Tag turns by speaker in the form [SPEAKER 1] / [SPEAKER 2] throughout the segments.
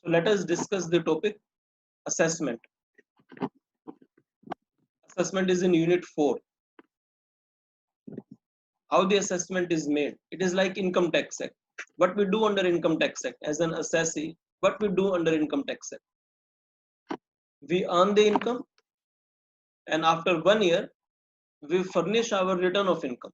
[SPEAKER 1] So let us discuss the topic assessment. Assessment is in unit 4. How the assessment is made. It is like income tax act. What we do under income tax act as an assessee, what we do under income tax act. We earn the income and after 1 year, we furnish our return of income.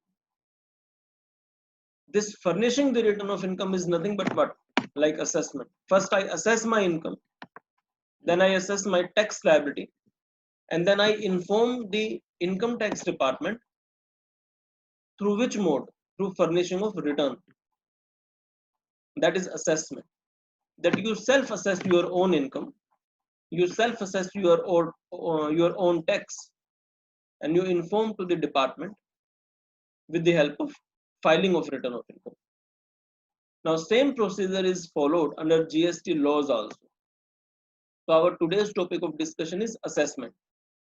[SPEAKER 1] This furnishing the return of income is nothing but what? Like assessment. First I assess my income, then I assess my tax liability, and then I inform the income tax department through which mode? Through furnishing of return. That is assessment. That you self-assess your own income, you self-assess your own tax, and you inform to the department with the help of filing of return of income. Now, same procedure is followed under GST laws also. So, our today's topic of discussion is assessment.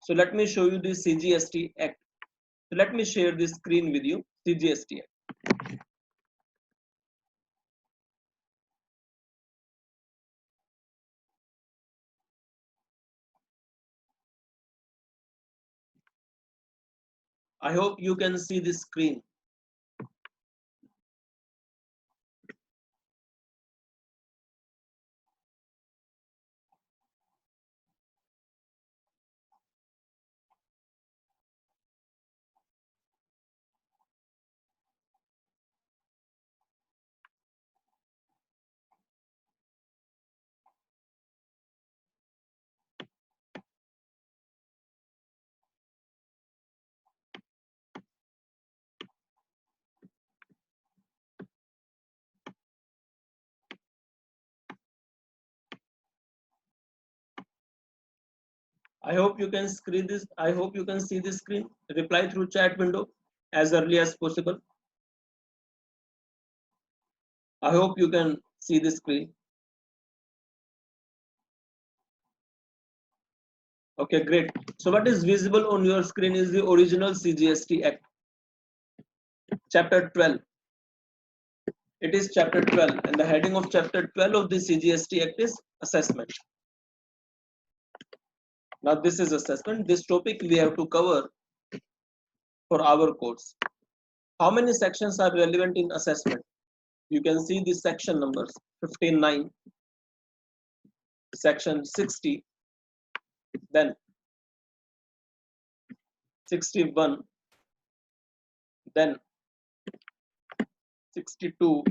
[SPEAKER 1] So, let me show you the CGST Act. So, let me share this screen with you. CGST Act. I hope you can see this screen. I hope you can screen this. I hope you can see this screen. Reply through chat window as early as possible. I hope you can see the screen. Okay, great. So what is visible on your screen is the original CGST Act, Chapter 12. It is Chapter 12, and the heading of Chapter 12 of the CGST Act is assessment. Now this is assessment. This topic we have to cover for our course. How many sections are relevant in assessment? You can see the section numbers: 59, section 60, then 61, then 62,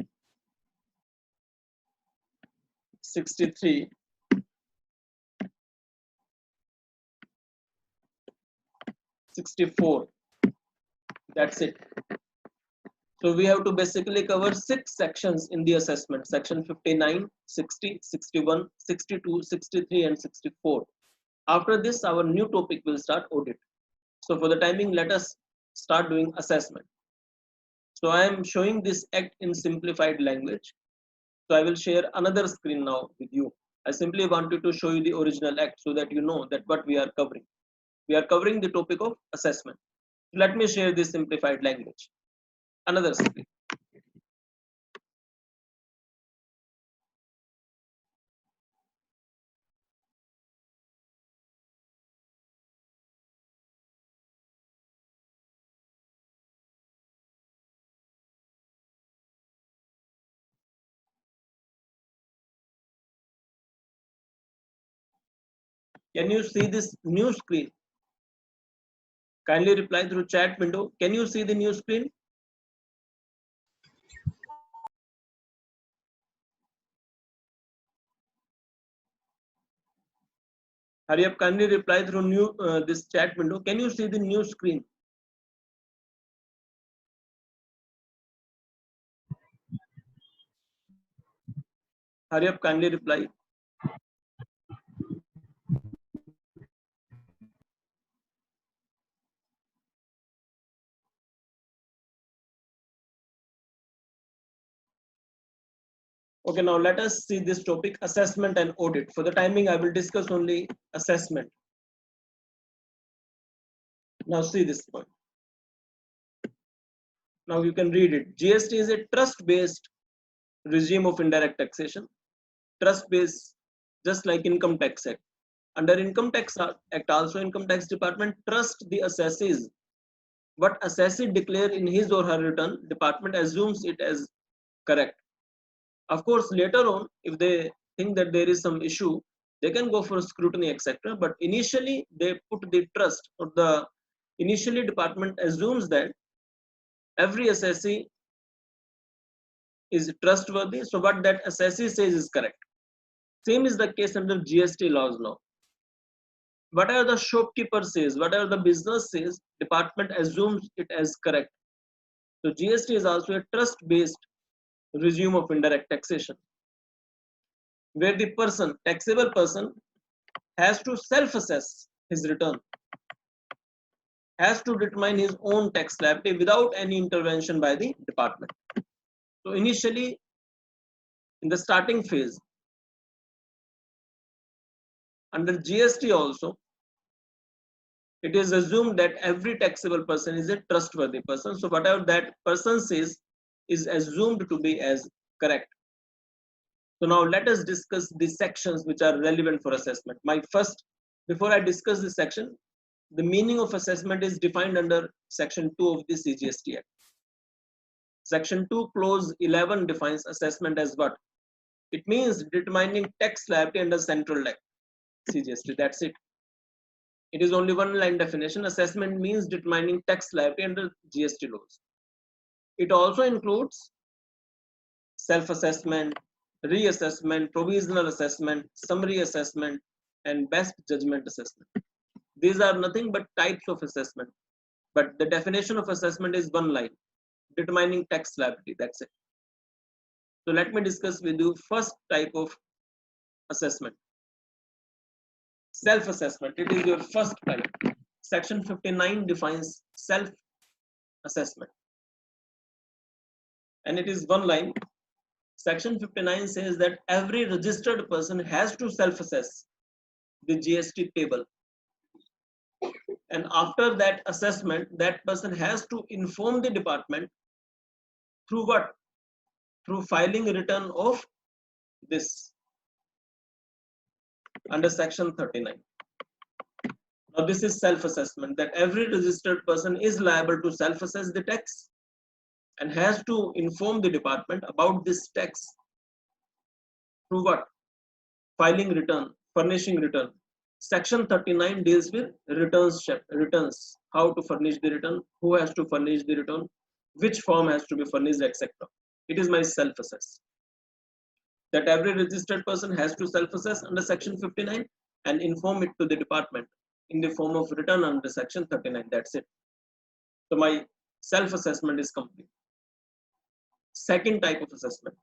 [SPEAKER 1] 63, 64. That's it. So we have to basically cover 6 sections in the assessment: section 59, 60, 61, 62, 63, and 64. After this, our new topic will start audit. So for the timing, let us start doing assessment. So I am showing this act in simplified language. So I will share another screen now with you. I simply wanted to show you the original act so that you know that what we are covering. We are covering the topic of assessment. Let me share this simplified language. Another screen. Can you see this new screen? Kindly reply through chat window. Can you see the new screen? Hurry up, kindly reply through this chat window. Can you see the new screen? Hurry up, kindly reply. Okay, now let us see this topic, assessment and audit. For the timing, I will discuss only assessment. Now see this point. Now you can read it. GST is a trust-based regime of indirect taxation. Trust-based just like Income Tax Act. Under Income Tax Act also, Income Tax Department trust the assessees. What assessee declare in his or her return, department assumes it as correct. Of course, later on, if they think that there is some issue, they can go for scrutiny, etc. But initially, they put the trust, or the initially department assumes that every assessee is trustworthy. So what that assessee says is correct. Same is the case under GST laws now. Whatever the shopkeeper says, whatever the business says, department assumes it as correct. So GST is also a trust-based regime of indirect taxation, where the person, taxable person, has to self-assess his return, has to determine his own tax liability without any intervention by the department. So initially, in the starting phase, under GST also, it is assumed that every taxable person is a trustworthy person. So whatever that person says is assumed to be as correct. So now let us discuss the sections which are relevant for assessment. Before I discuss this section, the meaning of assessment is defined under Section 2 of the CGST Act. Section 2 Clause 11 defines assessment as what? It means determining tax liability under central tax, CGST. That's it. It is only one line definition. Assessment means determining tax liability under GST laws. It also includes self-assessment, reassessment, provisional assessment, summary assessment, and best judgment assessment. These are nothing but types of assessment. But the definition of assessment is one line, determining tax liability. That's it. So let me discuss with you first type of assessment. Self-assessment. It is your first type. Section 59 defines self-assessment. And it is one line. Section 59 says that every registered person has to self-assess the GST payable. And after that assessment, that person has to inform the department through what? Through filing a return of this under Section 39. Now this is self-assessment, that every registered person is liable to self-assess the tax and has to inform the department about this tax through what? Filing return, furnishing return. Section 39 deals with returns, how to furnish the return, who has to furnish the return, which form has to be furnished, etc. It is my self-assess. That every registered person has to self-assess under Section 59 and inform it to the department in the form of return under Section 39. That's it. So my self-assessment is complete. Second type of assessment.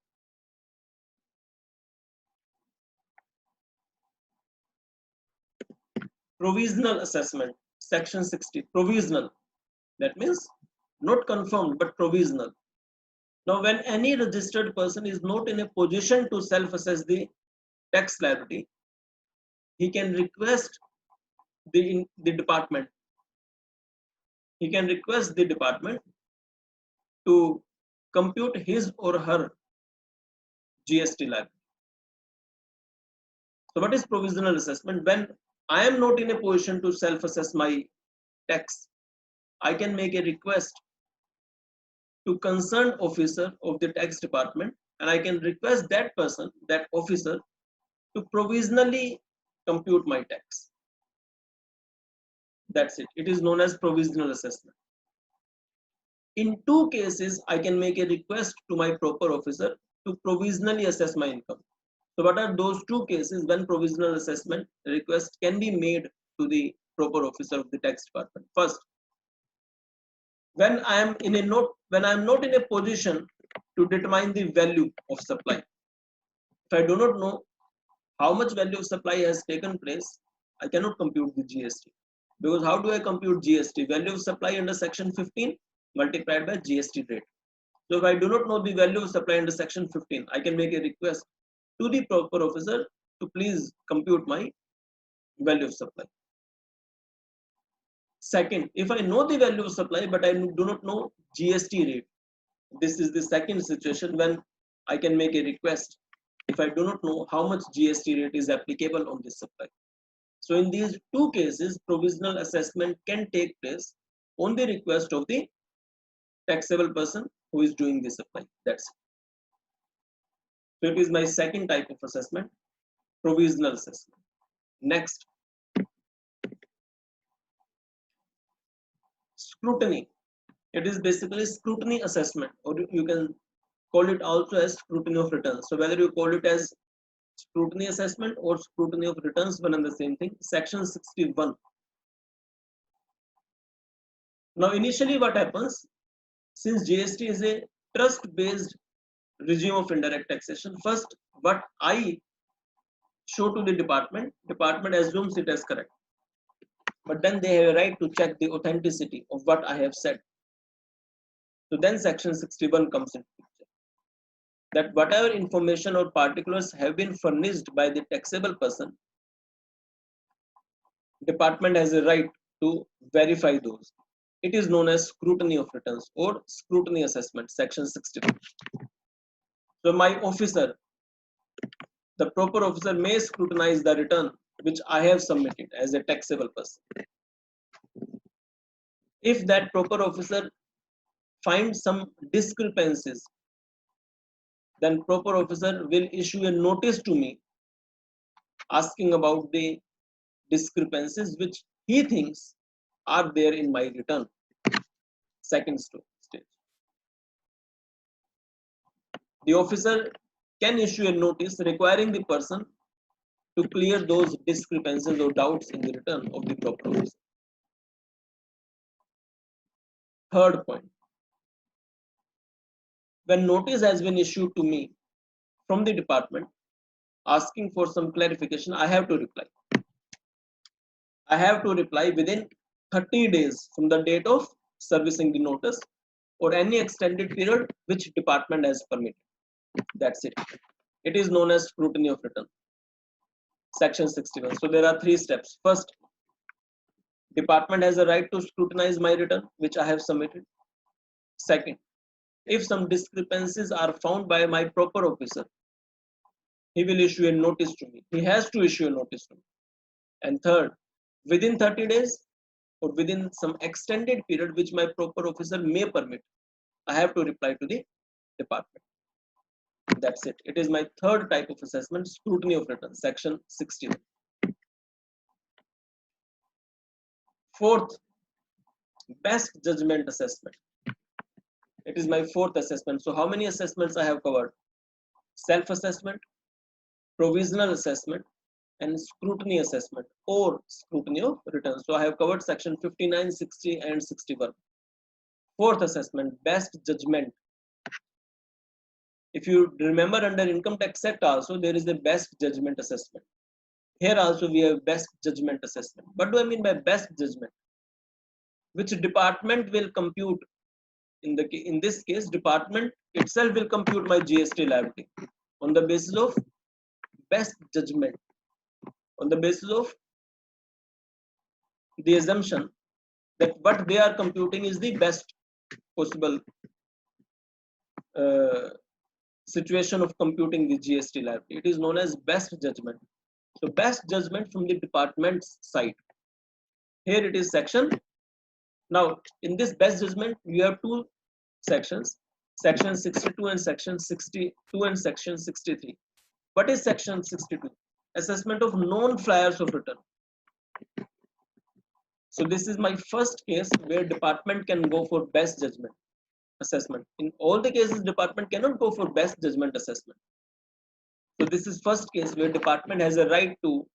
[SPEAKER 1] Provisional assessment, Section 60. Provisional. That means not confirmed but provisional. Now, when any registered person is not in a position to self-assess the tax liability, he can request the department. He can request the department to compute his or her GST liability. So, what is provisional assessment? When I am not in a position to self-assess my tax, I can make a request to concerned officer of the tax department, and I can request that person, that officer, to provisionally compute my tax. That's it. It is known as provisional assessment. In two cases, I can make a request to my proper officer to provisionally assess my income. So what are those two cases when provisional assessment request can be made to the proper officer of the tax department? First, when I am not in a position to determine the value of supply. If I do not know how much value of supply has taken place, I cannot compute the GST. Because how do I compute GST? Value of supply under Section 15 multiplied by GST rate. So if I do not know the value of supply under Section 15, I can make a request to the proper officer to please compute my value of supply. Second, if I know the value of supply but I do not know GST rate, this is the second situation when I can make a request if I do not know how much GST rate is applicable on this supply. So in these two cases, provisional assessment can take place on the request of the taxable person who is doing the supply. That's it. So it is my second type of assessment, provisional assessment. Next, scrutiny. It is basically scrutiny assessment, or you can call it also as scrutiny of returns. So whether you call it as scrutiny assessment or scrutiny of returns, one and the same thing. Section 61. Now initially what happens, since GST is a trust based regime of indirect taxation, first what I show to the department assumes it as correct, but then they have a right to check the authenticity of what I have said. So then section 61 comes into picture, that whatever information or particulars have been furnished by the taxable person, department has a right to verify those. It is known as scrutiny of returns or scrutiny assessment, section 61. So my officer, the proper officer may scrutinize the return which I have submitted as a taxable person. If that proper officer finds some discrepancies, then proper officer will issue a notice to me asking about the discrepancies which he thinks are there in my return. Second stage. The officer can issue a notice requiring the person to clear those discrepancies or doubts in the return of the proper officer. Third point. When notice has been issued to me from the department asking for some clarification, I have to reply. I have to reply within 30 days from the date of servicing the notice or any extended period which department has permitted. That's it. It is known as scrutiny of return. Section 61. So there are three steps. First, department has a right to scrutinize my return which I have submitted. Second, if some discrepancies are found by my proper officer, he will issue a notice to me. He has to issue a notice to me. And third, within 30 days or within some extended period which my proper officer may permit, I have to reply to the department. That's it. It is my third type of assessment, scrutiny of return, section 61. Fourth, best judgment assessment. It is my fourth assessment. So how many assessments I have covered? Self-assessment, provisional assessment, and scrutiny assessment or scrutiny of return. So I have covered section 59, 60, and 61. Fourth assessment, best judgment. If you remember, under Income Tax Act also there is the best judgment assessment. Here also we have best judgment assessment. What do I mean by best judgment? Which department will compute? In this case, department itself will compute my GST liability on the basis of best judgment, on the basis of the assumption that what they are computing is the best possible situation of computing the GST liability. It is known as best judgment. So best judgment from the department's side. Here it is section. Now in this best judgment you have two sections, section 62 and section 62 and section 63. What is section 62? Assessment of known flyers of return. So this is my first case where department can go for best judgment assessment. In all the cases, department cannot go for best judgment assessment. So this is first case where department has a right to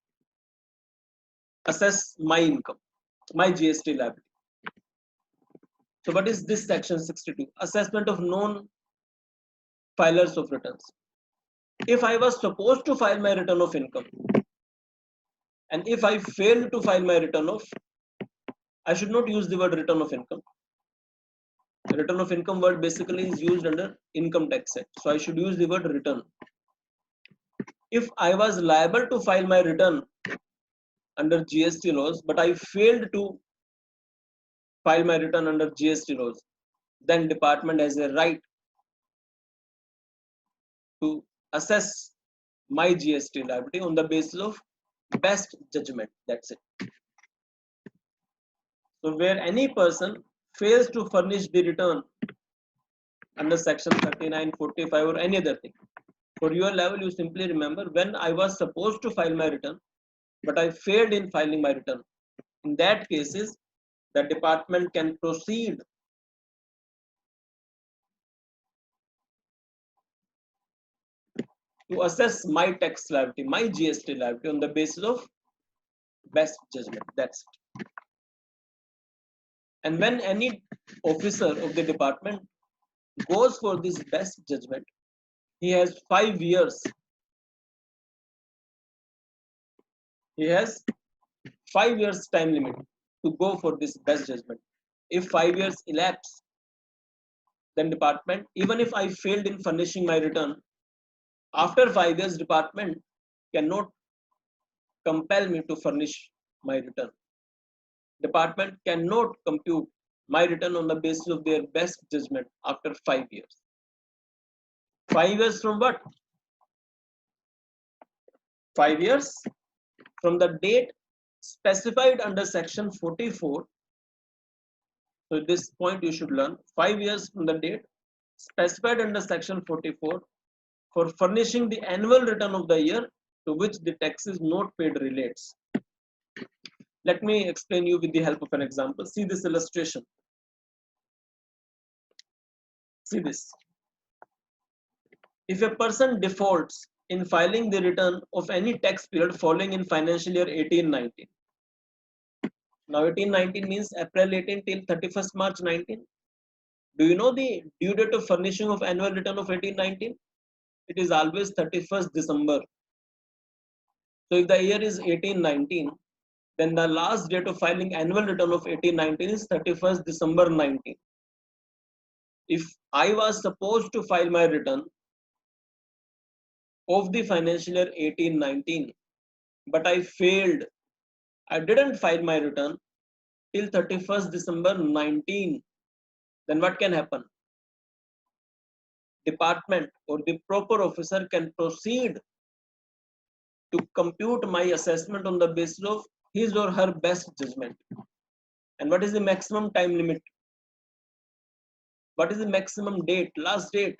[SPEAKER 1] assess my income, my GST liability. So what is this section 62? Assessment of known filers of returns. If I was supposed to file my return of income, and if I fail to file my return of, I should not use the word return of income. The return of income word basically is used under Income Tax Act. So I should use the word return. If I was liable to file my return under GST laws, but I failed to file my return under GST laws, then department has a right to assess my GST liability on the basis of best judgment. That's it. So where any person fails to furnish the return under section 39, 45 or any other thing, for your level you simply remember when I was supposed to file my return but I failed in filing my return. In that cases, the department can proceed to assess my tax liability, my GST liability on the basis of best judgment. That's it. And when any officer of the department goes for this best judgment, he has 5 years. He has 5 years time limit to go for this best judgment. If 5 years elapse, then department, even if I failed in furnishing my return, after 5 years, department cannot compel me to furnish my return. Department cannot compute my return on the basis of their best judgment after 5 years. 5 years from what? 5 years from the date specified under section 44. So at this point you should learn 5 years from the date specified under section 44 for furnishing the annual return of the year to which the tax is not paid relates. Let me explain you with the help of an example. See this illustration. See this. If a person defaults in filing the return of any tax period falling in financial year 18-19. Now 18-19 means April 18 till 31st March 19. Do you know the due date of furnishing of annual return of 18-19? It is always 31st December. So if the year is 18-19, then the last date of filing annual return of 18-19 is 31st December 19. If I was supposed to file my return of the financial year 18-19, but I failed, I didn't file my return till 31st December 19, then what can happen? Department or the proper officer can proceed to compute my assessment on the basis of his or her best judgment. And what is the maximum time limit? What is the maximum date, last date,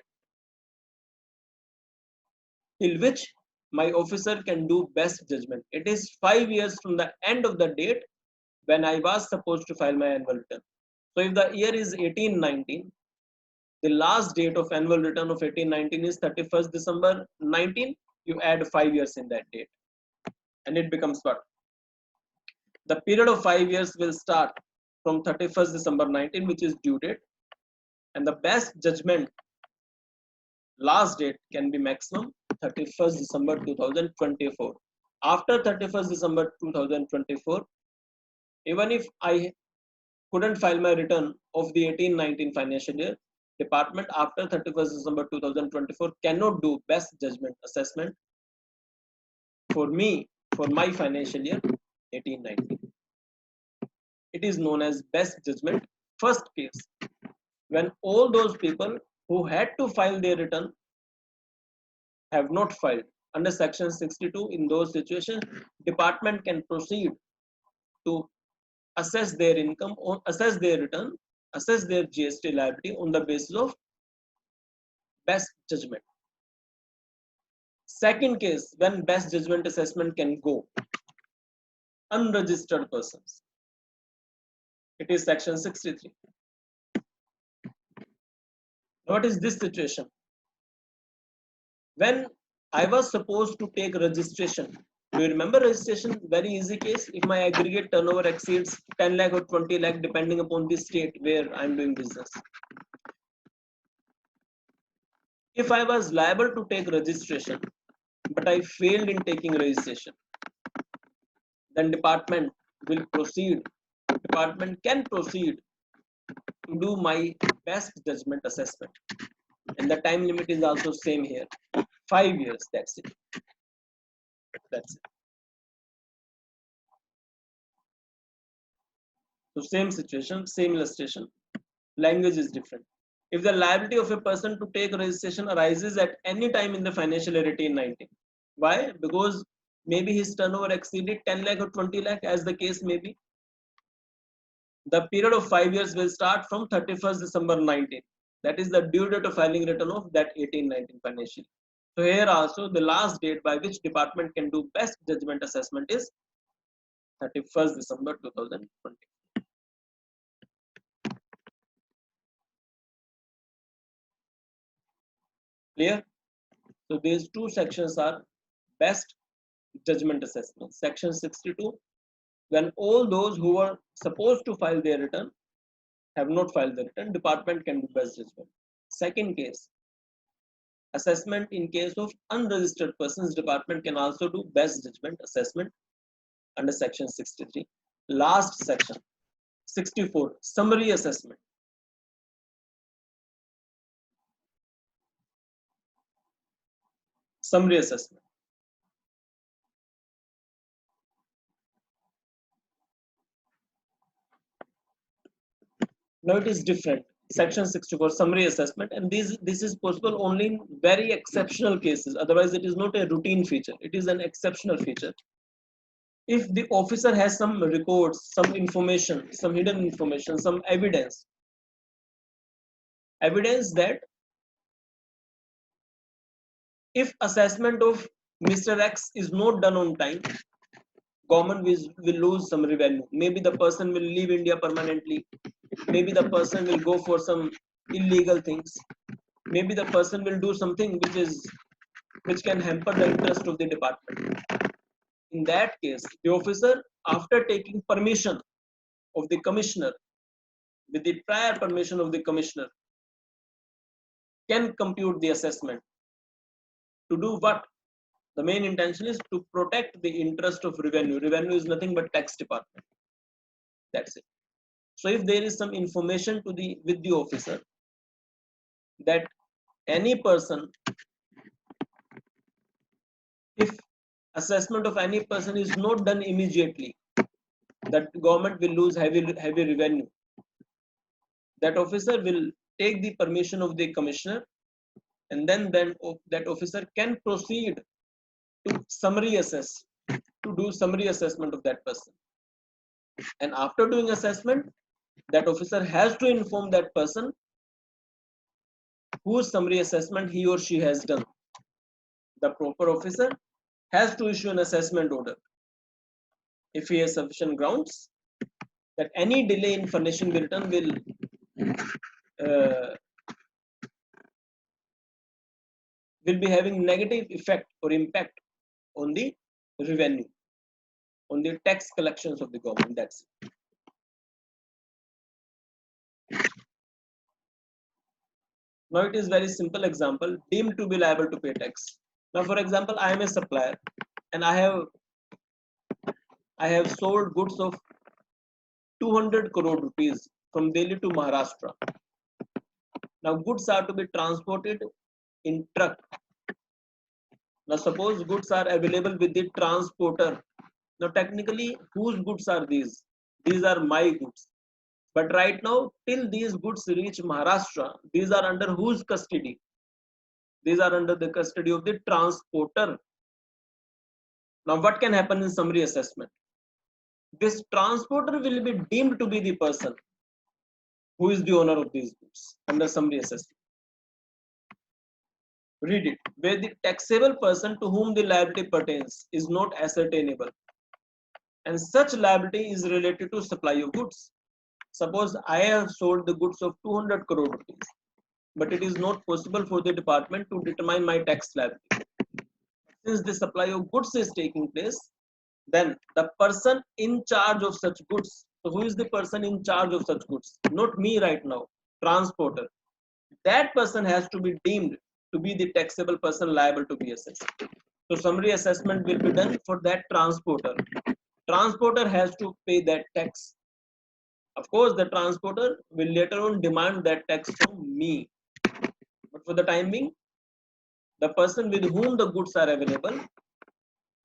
[SPEAKER 1] till which my officer can do best judgment? It is 5 years from the end of the date when I was supposed to file my annual return. So if the year is 18-19, the last date of annual return of 18-19 is 31st December 19. You add 5 years in that date. And it becomes what? The period of 5 years will start from 31st December 19, which is due date. And the best judgment last date can be maximum 31st December 2024. After 31st December 2024, even if I couldn't file my return of the 18-19 financial year, department after 31st December 2024 cannot do best judgment assessment for me for my financial year 18-19. It is known as best judgment first case, when all those people who had to file their return have not filed. Under section 62, in those situations, department can proceed to assess their income or assess their return, assess their GST liability on the basis of best judgment. Second case, when best judgment assessment can go, unregistered persons. It is section 63. What is this situation? When I was supposed to take registration, do you remember registration? Very easy case. If my aggregate turnover exceeds 10 lakh or 20 lakh, depending upon the state where I am doing business. If I was liable to take registration, but I failed in taking registration, then department will proceed. Department can proceed to do my best judgment assessment. And the time limit is also same here. 5 years, that's it. That's it. So same situation, same illustration. Language is different. If the liability of a person to take registration arises at any time in the financial year 18-19, Why? Because maybe his turnover exceeded 10 lakh or 20 lakh, as the case may be. The period of 5 years will start from 31st December 19. That is the due date of filing return of that 18-19 financial. So here also the last date by which department can do best judgment assessment is 31st December 2020. Clear? So these two sections are best judgment assessment. Section 62, when all those who were supposed to file their return have not filed the return, department can do best judgment. Second case, assessment in case of unregistered persons, department can also do best judgment assessment under section 63. Last section, 64, summary assessment. Summary assessment. Now it is different. Section 64, summary assessment, and this is possible only in very exceptional cases. Otherwise, it is not a routine feature. It is an exceptional feature. If the officer has some records, some information, some hidden information, some evidence that if assessment of Mr. X is not done on time, government will lose some revenue. Maybe the person will leave India permanently. Maybe the person will go for some illegal things. Maybe the person will do something which can hamper the interest of the department. In that case, the officer, after taking permission of the commissioner, with the prior permission of the commissioner, can compute the assessment. To do what? The main intention is to protect the interest of revenue. Revenue is nothing but tax department. That's it. So if there is some information with the officer that any person, if assessment of any person is not done immediately, that government will lose heavy revenue. That officer will take the permission of the commissioner, and then that officer can proceed to summary assess, to do summary assessment of that person. And after doing assessment, that officer has to inform that person whose summary assessment he or she has done. The proper officer has to issue an assessment order if he has sufficient grounds that any delay in furnishing the return uh, will be having negative effect or impact on the revenue, on the tax collections of the government. That's it. Now it is very simple example, deemed to be liable to pay tax. Now for example, I am a supplier and I have sold goods of 200 crore rupees from Delhi to Maharashtra. Now goods are to be transported in truck. Now suppose goods are available with the transporter. Now technically whose goods are these? These are my goods. But right now till these goods reach Maharashtra, these are under whose custody? These are under the custody of the transporter. Now what can happen in summary assessment? This transporter will be deemed to be the person who is the owner of these goods under summary assessment. Read it. Where the taxable person to whom the liability pertains is not ascertainable, and such liability is related to supply of goods. Suppose I have sold the goods of 200 crore rupees, but it is not possible for the department to determine my tax liability. Since the supply of goods is taking place, then the person in charge of such goods, so who is the person in charge of such goods? Not me right now, transporter. That person has to be deemed to be the taxable person liable to be assessed. So summary assessment will be done for that transporter. Transporter has to pay that tax. Of course, the transporter will later on demand that tax from me. But for the time being, the person with whom the goods are available,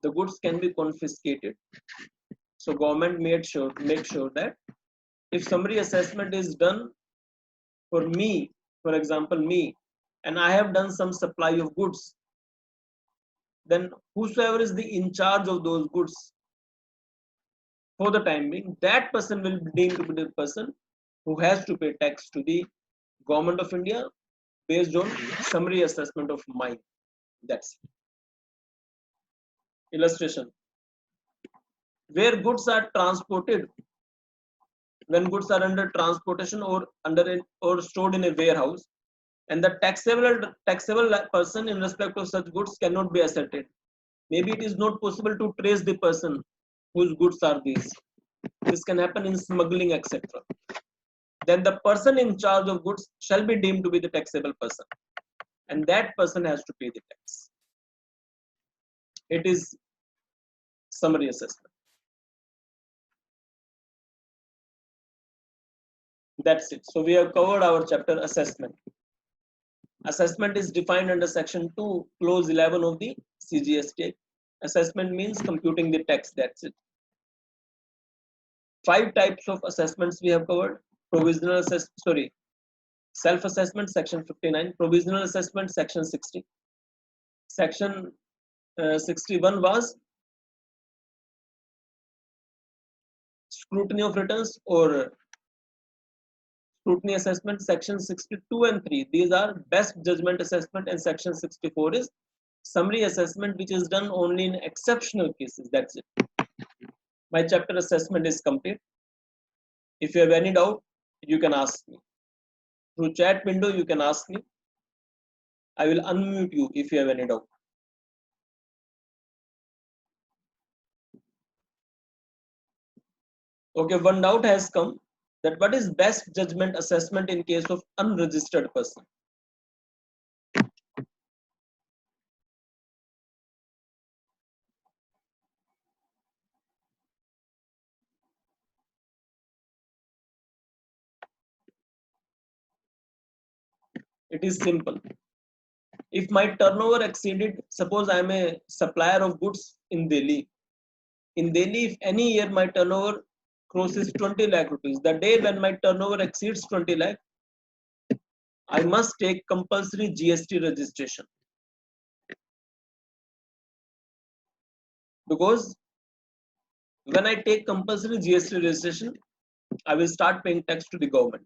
[SPEAKER 1] the goods can be confiscated. So government make sure that if summary assessment is done for me, for example me, and I have done some supply of goods, then whosoever is the in charge of those goods for the time being, that person will be deemed to be the person who has to pay tax to the government of India based on summary assessment of mine. That's it. Illustration. Where goods are transported, when goods are under transportation or or stored in a warehouse, and the taxable person in respect of such goods cannot be ascertained. Maybe it is not possible to trace the person whose goods are these. This can happen in smuggling, etc. Then the person in charge of goods shall be deemed to be the taxable person, and that person has to pay the tax. It is summary assessment. That's it. So we have covered our chapter assessment. Assessment is defined under section 2, clause 11 of the CGST. Assessment means computing the tax. That's it. 5 types of assessments we have covered. Provisional assessment, self-assessment, section 59. Provisional assessment, section 60. Section 61 was scrutiny of returns or scrutiny assessment. Section 62 and 3, these are best judgment assessment, and section 64 is summary assessment, which is done only in exceptional cases. That's it. My chapter assessment is complete. If you have any doubt, you can ask me. Through chat window, you can ask me. I will unmute you if you have any doubt. Okay, one doubt has come, that what is best judgment assessment in case of unregistered person? It is simple. If my turnover exceeded, suppose I am a supplier of goods in Delhi. In Delhi, if any year my turnover crosses 20 lakh rupees, the day when my turnover exceeds 20 lakh, I must take compulsory GST registration. Because when I take compulsory GST registration, I will start paying tax to the government.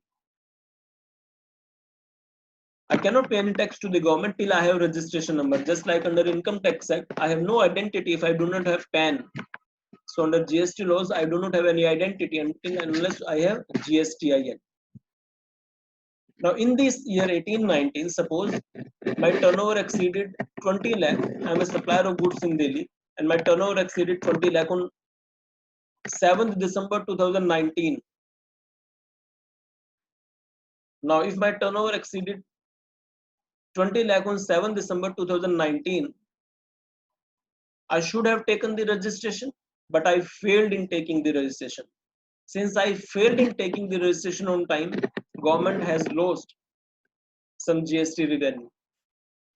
[SPEAKER 1] I cannot pay any tax to the government till I have registration number. Just like under Income Tax Act, I have no identity if I do not have PAN. So under GST laws, I do not have any identity until unless I have GSTIN. Now in this year 1819, suppose my turnover exceeded 20 lakh. I am a supplier of goods in Delhi, and my turnover exceeded 20 lakh on 7th December 2019. Now if my turnover exceeded 20 lakh on 7th December 2019, I should have taken the registration, but I failed in taking the registration. Since I failed in taking the registration on time, government has lost some GST revenue.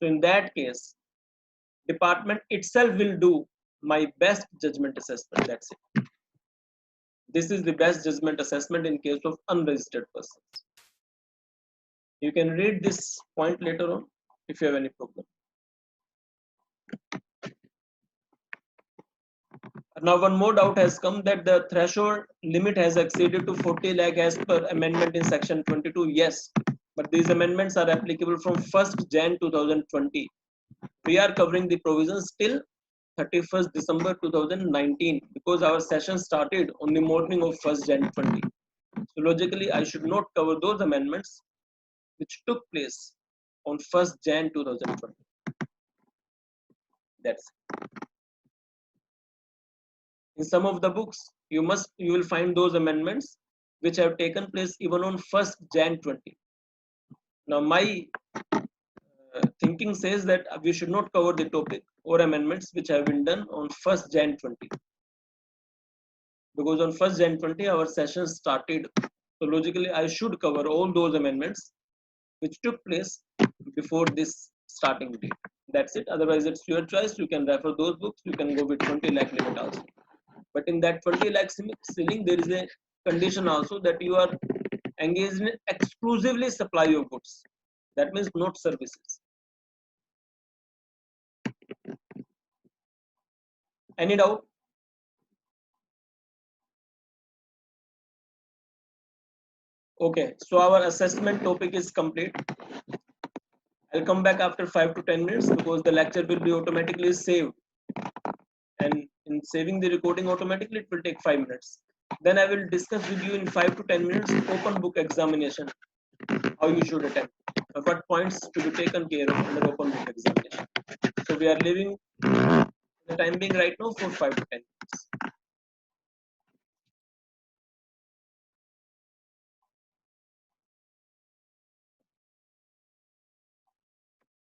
[SPEAKER 1] So in that case, department itself will do my best judgment assessment. That's it. This is the best judgment assessment in case of unregistered persons. You can read this point later on if you have any problem. Now one more doubt has come, that the threshold limit has exceeded to 40 lakh as per amendment in section 22. Yes, but these amendments are applicable from 1st Jan 2020. We are covering the provisions till 31st December 2019 because our session started on the morning of 1st Jan 20. So logically, I should not cover those amendments which took place on 1st Jan 2020. That's it. In some of the books, you will find those amendments which have taken place even on 1st Jan 20. Now my thinking says that we should not cover the topic or amendments which have been done on 1st Jan 20. Because on 1st Jan 20 our session started. So logically I should cover all those amendments which took place before this starting date. That's it. Otherwise it's your choice. You can refer those books. You can go with 20 lakh limit also. But in that 20 lakh ceiling, there is a condition also that you are engaged in exclusively supply of goods. That means not services. Any doubt? Okay, so our assessment topic is complete. I'll come back after 5 to 10 minutes because the lecture will be automatically saved. And in saving the recording automatically, it will take 5 minutes. Then I will discuss with you in 5 to 10 minutes open book examination, how you should attempt, what points to be taken care of under open book examination. So we are leaving the time being right now for 5 to 10 minutes.